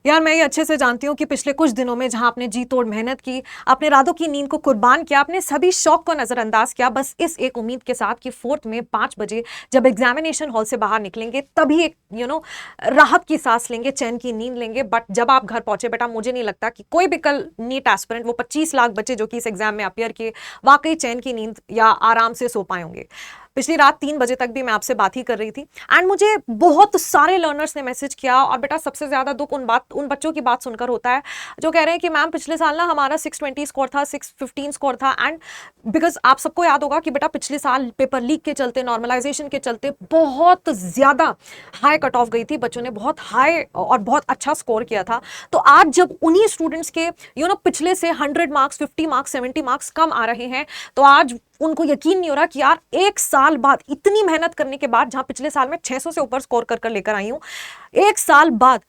यार मैं ये अच्छे से जानती हूँ कि पिछले कुछ दिनों में जहां आपने जी तोड़ मेहनत की, अपने रातों की नींद को कुर्बान किया, अपने सभी शौक को नजरअंदाज किया, बस इस एक उम्मीद के साथ कि 4th में 5 बजे जब एग्जामिनेशन हॉल से बाहर निकलेंगे तभी एक राहत की सांस लेंगे, चैन की नींद लेंगे। बट जब आप घर पहुंचे बेटा, मुझे नहीं लगता कि कोई भी कल नीट एस्पिरेंट, वो 25 लाख बच्चे जो कि इस एग्जाम में अपियर किए, वाकई चैन की नींद या आराम से सो पाए होंगे। पिछली रात 3 बजे तक भी मैं आपसे बात ही कर रही थी एंड मुझे बहुत सारे लर्नर्स ने मैसेज किया। और बेटा सबसे ज्यादा दुख उन बच्चों की बात सुनकर होता है जो कह रहे हैं कि मैम पिछले साल ना हमारा 620 स्कोर था, 615 स्कोर था। एंड बिकॉज आप सबको याद होगा कि बेटा पिछले साल पेपर लीक के चलते, नॉर्मलाइजेशन के चलते बहुत ज्यादा हाई कट ऑफ गई थी, बच्चों ने बहुत हाई और बहुत अच्छा स्कोर किया था। तो आज जब उन्हीं स्टूडेंट्स के पिछले से 100 मार्क्स, 50 मार्क्स, 70 मार्क्स कम आ रहे हैं, तो आज उनको यकीन नहीं हो रहा कि यार एक साल बाद, इतनी मेहनत करने के बाद, जहां पिछले साल में 600 से ऊपर स्कोर कर लेकर आई हूं, एक साल बाद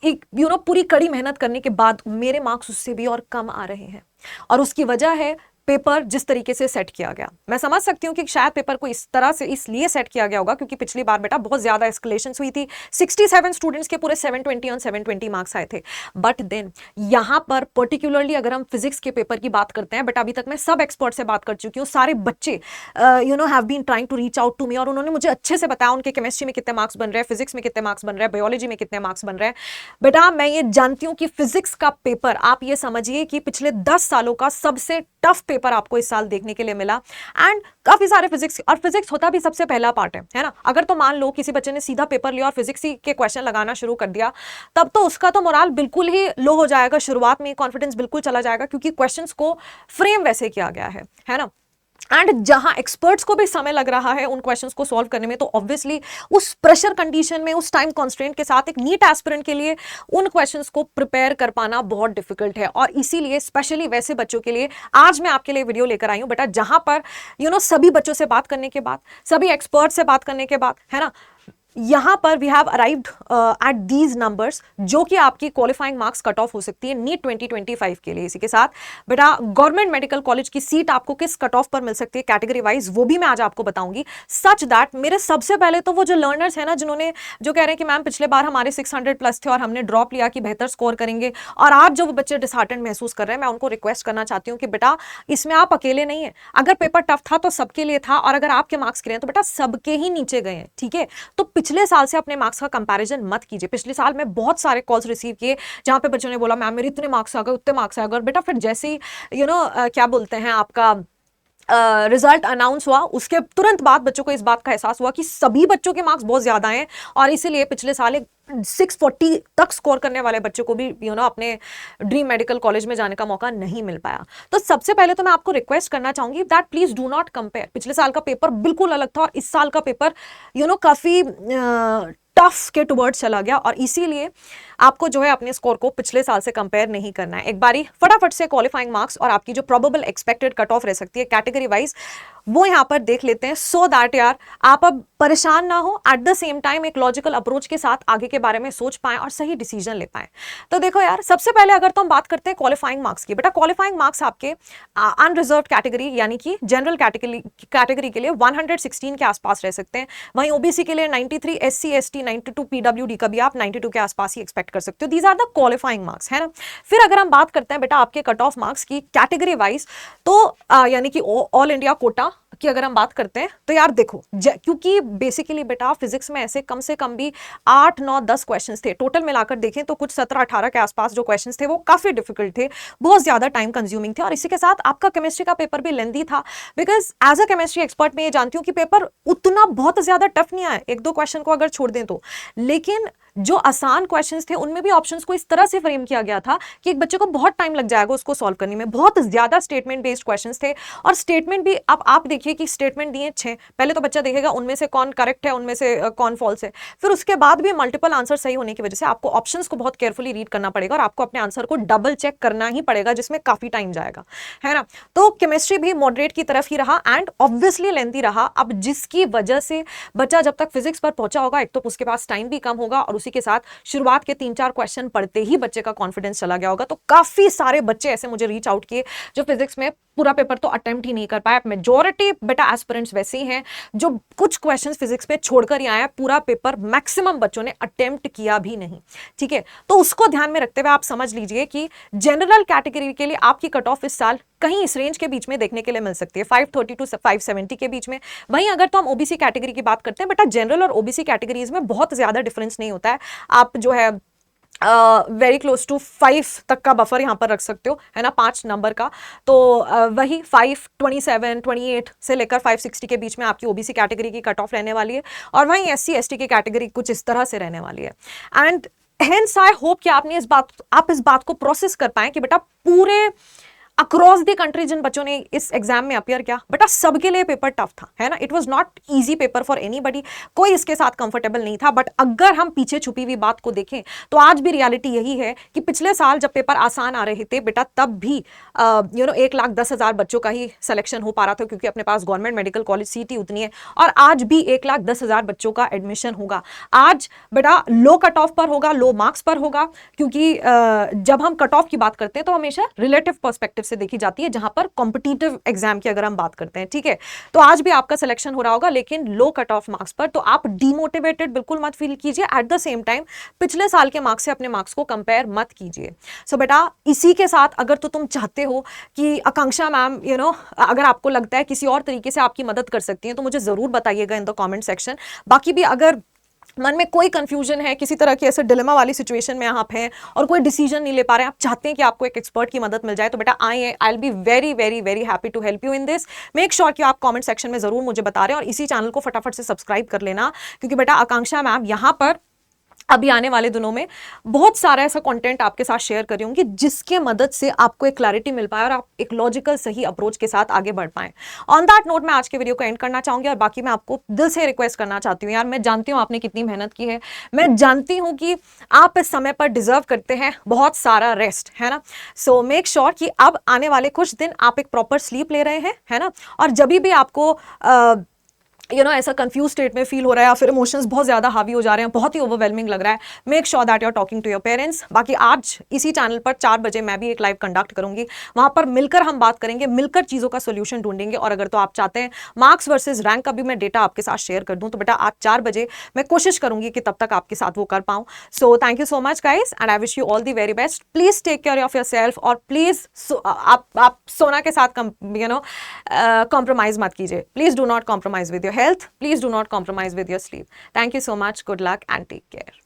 एक पूरी कड़ी मेहनत करने के बाद मेरे मार्क्स उससे भी और कम आ रहे हैं। और उसकी वजह है पेपर जिस तरीके से सेट किया गया। मैं समझ सकती हूँ कि शायद पेपर को इस तरह से इसलिए सेट किया गया होगा क्योंकि पिछली बार बेटा बहुत ज्यादा एस्केलेशंस हुई थी, 67 स्टूडेंट्स के पूरे 720 ऑन 720 मार्क्स आए थे। बट देन यहाँ पर पर्टिकुलरली अगर हम फिजिक्स के पेपर की बात करते हैं, बट अभी तक मैं सब एक्सपर्ट से बात कर चुकी हूँ, सारे बच्चे have been trying to reach out to me और उन्होंने मुझे अच्छे से बताया उनके केमिस्ट्री में कितने मार्क्स बन रहे हैं, फिजिक्स में कितने मार्क्स बन रहे हैं, बायोलॉजी में कितने मार्क्स बन रहे हैं। बेटा मैं ये जानती हूँ कि फिजिक्स का पेपर, आप ये समझिए कि पिछले 10 सालों का सबसे टफ पेपर आपको इस साल देखने के लिए मिला। एंड काफी सारे फिजिक्स, और फिजिक्स होता भी सबसे पहला पार्ट है ना। अगर तो मान लो किसी बच्चे ने सीधा पेपर लिया और फिजिक्स के क्वेश्चन लगाना शुरू कर दिया, तब तो उसका तो मोराल बिल्कुल ही लो हो जाएगा, शुरुआत में कॉन्फिडेंस बिल्कुल चला जाएगा, क्योंकि क्वेश्चंस को फ्रेम वैसे किया गया है ना। एंड जहां एक्सपर्ट्स को भी समय लग रहा है उन क्वेश्चंस को सॉल्व करने में, तो ऑब्वियसली उस प्रेशर कंडीशन में, उस टाइम कॉन्स्ट्रेंट के साथ एक नीट एस्पिरेंट के लिए उन क्वेश्चंस को प्रिपेयर कर पाना बहुत डिफिकल्ट है। और इसीलिए स्पेशली वैसे बच्चों के लिए आज मैं आपके लिए वीडियो लेकर आई हूं बेटा, जहां पर सभी बच्चों से बात करने के बाद, सभी एक्सपर्ट से बात करने के बाद, है ना, यहां पर we have arrived at these numbers, जो कि आपकी क्वालिफाइंग मार्क्स कट ऑफ हो सकती है नीट 2025 के लिए। इसी के साथ बेटा गवर्नमेंट मेडिकल कॉलेज की सीट आपको किस कट ऑफ पर मिल सकती है कैटेगरी वाइज, वो भी मैं आज आपको बताऊंगी। सच दैट मेरे सबसे पहले तो वो जो लर्नर्स है ना, जो कह रहे हैं कि मैम पिछले बार हमारे 600 प्लस थे और हमने ड्रॉप लिया कि बेहतर स्कोर करेंगे, और आज जो बच्चे डिसहार्टेंड महसूस कर रहे हैं, मैं उनको रिक्वेस्ट करना चाहती हूँ कि बेटा इसमें आप अकेले नहीं है। अगर पेपर टफ था तो सबके लिए था, और अगर आपके मार्क्स गिरे हैं तो बेटा सबके ही नीचे गए हैं, ठीक है। तो पिछले साल से अपने मार्क्स का कंपैरिजन मत कीजिए। पिछले साल में बहुत सारे कॉल्स रिसीव किए जहां पे बच्चों ने बोला मैम मेरे इतने मार्क्स आ गए, उतने मार्क्स आ गए, और बेटा फिर जैसे ही क्या बोलते हैं, आपका रिजल्ट अनाउंस हुआ, उसके तुरंत बाद बच्चों को इस बात का एहसास हुआ कि सभी बच्चों के मार्क्स बहुत ज्यादा हैं, और इसीलिए पिछले साल एक 640 तक स्कोर करने वाले बच्चों को भी अपने ड्रीम मेडिकल कॉलेज में जाने का मौका नहीं मिल पाया। तो सबसे पहले तो मैं आपको रिक्वेस्ट करना चाहूंगी that please do not compare. पिछले साल का पेपर बिल्कुल अलग था और इस साल का पेपर काफी टफ के टुवर्ड्स चला गया, और इसीलिए आपको जो है अपने स्कोर को पिछले साल से कंपेयर नहीं करना है। एक बारी फटाफट से क्वालिफाइंग मार्क्स और आपकी जो प्रोबेबल एक्सपेक्टेड कट ऑफ रह सकती है कैटेगरी वाइज, वो यहां पर देख लेते हैं, सो दैट यार आप अब परेशान ना हो, एट द सेम टाइम एक लॉजिकल अप्रोच के साथ आगे के बारे में सोच पाएं और सही डिसीजन ले पाएं। तो देखो यार, सबसे पहले अगर तो हम बात करते हैं क्वालिफाइंग मार्क्स की, बेटा क्वालिफाइंग मार्क्स आपके अनरिजर्व कैटेगरी यानी कि जनरल कैटेगरी के लिए 116 के आसपास रह सकते हैं। वहीं ओबीसी के लिए 93, SC ST 92, पीडब्ल्यूडी का भी आप 92 के आसपास ही एक्सपेक्ट कर सकते हो। These are the qualifying marks, है ना। फिर अगर हम बात करते हैं बेटा आपके कट ऑफ मार्क्स की कैटेगरी वाइज, तो यानी कि ऑल इंडिया कोटा की अगर हम बात करते हैं, तो यार देखो, क्योंकि बेसिकली बेटा फिजिक्स में ऐसे कम से कम भी 8, 9, 10 क्वेश्चंस थे, टोटल मिलाकर देखें तो कुछ 17, 18 के आसपास जो क्वेश्चंस थे वो काफी डिफिकल्ट थे, बहुत ज्यादा टाइम कंज्यूमिंग थे। और इसी के साथ आपका केमिस्ट्री का पेपर भी लेंदी था, because as a chemistry expert मैं ये जानती हूँ कि पेपर उतना बहुत ज्यादा टफ नहीं आया, 1-2 क्वेश्चन को अगर छोड़ दें तो। लेकिन जो आसान क्वेश्चंस थे उनमें भी ऑप्शंस को इस तरह से फ्रेम किया गया था कि एक बच्चे को बहुत टाइम लग जाएगा उसको सॉल्व करने में। बहुत ज्यादा स्टेटमेंट बेस्ड क्वेश्चंस थे, और स्टेटमेंट भी अब आप देखिए कि स्टेटमेंट दिए 6, पहले तो बच्चा देखेगा उनमें से कौन करेक्ट है, उनमें से कौन फॉल्स है, फिर उसके बाद भी मल्टीपल आंसर सही होने की वजह से आपको ऑप्शंस को बहुत केयरफुली रीड करना पड़ेगा और आपको अपने आंसर को डबल चेक करना ही पड़ेगा, जिसमें काफी टाइम जाएगा, है ना। तो केमिस्ट्री भी मॉडरेट की तरफ ही रहा एंड ऑब्वियसली लेंथी रहा। अब जिसकी वजह से बच्चा जब तक फिजिक्स पर पहुंचा होगा, एक तो उसके पास टाइम भी कम होगा और उसी के साथ शुरुआत के 3-4 क्वेश्चन पढ़ते ही बच्चे का कॉन्फिडेंस चला गया होगा। तो काफी सारे बच्चे ऐसे मुझे रीच आउट किए जो फिजिक्स में पूरा पेपर तो अटेम्प्ट ही नहीं कर पाए। मेजॉरिटी बेटा एस्पिरेंट्स वैसे ही हैं जो कुछ क्वेश्चंस फिजिक्स में छोड़कर ही आए हैं, पूरा पेपर मैक्सिमम बच्चों ने अटेम्प्ट किया भी नहीं। ठीक है, तो उसको ध्यान में रखते हुए आप समझ लीजिए कि जनरल कैटेगरी के लिए आपकी कट ऑफ इस साल कहीं इस रेंज के बीच में देखने के लिए मिल सकती है, 530 टू 570 के बीच में। वहीं अगर तो हम ओबीसी कैटेगरी की बात करते हैं, बेटा जनरल और ओबीसी कैटेगरीज में बहुत ज्यादा डिफरेंस नहीं होता है। आप जो है वेरी क्लोज टू 5 तक का बफर यहां पर रख सकते हो, है ना, 5 नंबर का। तो वही 527 28 से लेकर 560 के बीच में आपकी ओबीसी कैटेगरी की कट ऑफ रहने वाली है, और वहीं एससी एसटी की कैटेगरी कुछ इस तरह से रहने वाली है। एंड हेंस आई होप कि आप इस बात को प्रोसेस कर पाए कि बेटा पूरे अक्रॉस द कंट्री जिन बच्चों ने इस एग्जाम में अपियर किया, बेटा सबके लिए पेपर टफ था, है ना। It was not easy paper for anybody, कोई इसके साथ कंफर्टेबल नहीं था। बट अगर हम पीछे छुपी हुई बात को देखें तो आज भी रियलिटी यही है कि पिछले साल जब पेपर आसान आ रहे थे बेटा, तब भी 1,10,000 बच्चों का ही सिलेक्शन हो पा रहा था, क्योंकि अपने पास गवर्नमेंट मेडिकल कॉलेज सीट ही उतनी है। और आज भी 1,10,000 बच्चों का एडमिशन होगा। आज बेटा लो कट ऑफ पर होगा, लो मार्क्स पर होगा, क्योंकि जब हम कट ऑफ की बात करते हैं तो हमेशा रिलेटिव पर्सपेक्टिव से देखी जाती है, जहां पर कॉम्पिटिटिव एग्जाम की अगर हम बात करते हैं। ठीक है, तो आज भी आपका सिलेक्शन हो रहा होगा, लेकिन लो कट ऑफ मार्क्स पर। तो आप डिमोटिवेटेड बिल्कुल मत फील कीजिए। एट द सेम टाइम पिछले साल के मार्क्स से अपने मार्क्स को कंपेयर मत कीजिए। सो बेटा इसी के साथ अगर तो तुम चाहते हो कि आकांक्षा मैम अगर आपको लगता है किसी और तरीके से आपकी मदद कर सकती हैं, तो मुझे जरूर बताइएगा इन द कॉमेंट सेक्शन। बाकी भी अगर मन में कोई कंफ्यूजन है, किसी तरह की ऐसे डिलेमा वाली सिचुएशन में आप हैं और कोई डिसीजन नहीं ले पा रहे हैं, आप चाहते हैं कि आपको एक एक्सपर्ट की मदद मिल जाए, तो बेटा I will be very very very happy to help you in this. Make sure कि आप कमेंट सेक्शन में जरूर मुझे बता रहे हैं, और इसी चैनल को फटाफट से सब्सक्राइब कर लेना, क्योंकि बेटा आकांक्षा मैम यहाँ पर अभी आने वाले दिनों में बहुत सारा ऐसा कंटेंट आपके साथ शेयर कर रही होंगी, जिसके मदद से आपको एक क्लैरिटी मिल पाए और आप एक लॉजिकल सही अप्रोच के साथ आगे बढ़ पाएं। ऑन दैट नोट मैं आज के वीडियो को एंड करना चाहूंगी, और बाकी मैं आपको दिल से रिक्वेस्ट करना चाहती हूँ यार, मैं जानती हूँ आपने कितनी मेहनत की है, मैं जानती हूँ कि आप इस समय पर डिजर्व करते हैं बहुत सारा रेस्ट, है ना। सो मेक श्योर कि अब आने वाले कुछ दिन आप एक प्रॉपर स्लीप ले रहे हैं, है ना। और जब भी आपको ऐसा कंफ्यूज स्टेट में फील हो रहा है, या फिर इमोशंस बहुत ज्यादा हावी हो जा रहे हैं, बहुत ही ओवरवेलमिंग लग रहा है, make sure that you are talking to your parents. बाकी आज इसी चैनल पर 4 बजे मैं भी एक लाइव कंडक्ट करूंगी, वहां पर मिलकर हम बात करेंगे, मिलकर चीजों का सोल्यूशन ढूंढेंगे। और अगर तो आप चाहते हैं मार्क्स वर्सेज रैंक का भी मैं डेटा आपके साथ शेयर कर दूं, तो बेटा आज 4 बजे मैं कोशिश करूंगी कि तब तक आपके साथ वो कर पाऊं। So thank you so much guys, and I wish you all the very best. Please take care of your self, और प्लीज आप सोना के साथ कॉम्प्रोमाइज मत कीजिए। Please do not compromise with your health, please do not compromise with your sleep. Thank you so much. Good luck and take care.